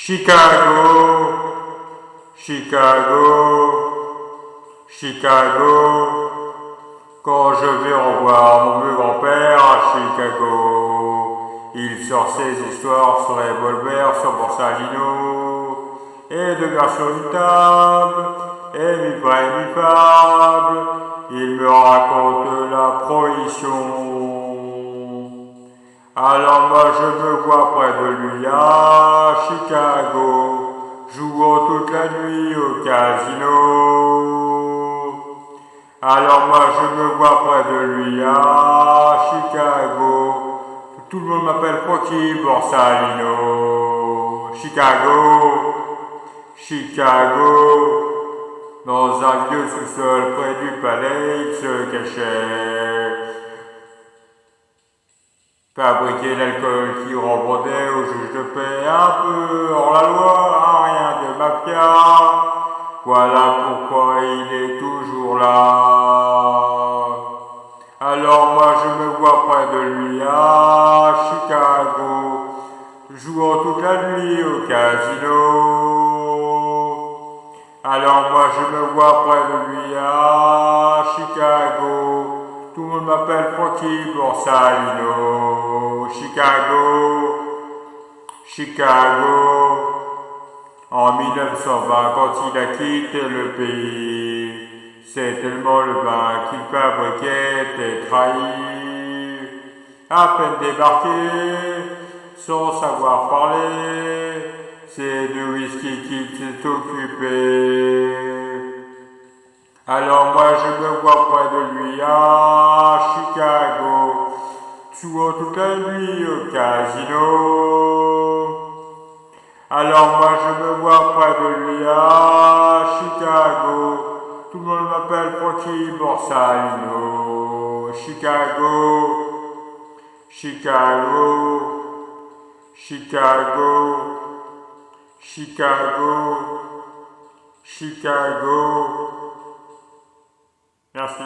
Chicago, Chicago, Chicago. Quand je vais revoir mon vieux grand-père à Chicago, il sort ses histoires sur revolver, sur Borsalino, et de gars sur une table, et mi fable, il me raconte la prohibition. Alors moi je me vois près de lui à Chicago, jouant toute la nuit au casino. Alors moi je me vois près de lui à Chicago, tout le monde m'appelle Frankie Borsalino. Chicago, Chicago, dans un vieux sous-sol près du palais il se cachait. Fabriquer l'alcool qui revendait au juge de paix, un peu hors la loi, rien de mafia. Voilà pourquoi il est toujours là. Alors moi je me vois près de lui à Chicago, jouant toute la nuit au casino. Alors moi je me vois près de lui à Chicago, tout le monde m'appelle Frankie Borsalino. Chicago, Chicago, en 1920 quand il a quitté le pays, c'est tellement le vin qu'il fabriquait et trahi. À peine débarqué, sans savoir parler, c'est de whisky qu'il s'est occupé. Alors moi je me vois près de lui à Chicago, jouant toute la nuit au casino. Alors moi je me vois près de lui à Chicago, tout le monde m'appelle Frankie Borsalino. Chicago, Chicago, Chicago, Chicago, Chicago. Merci.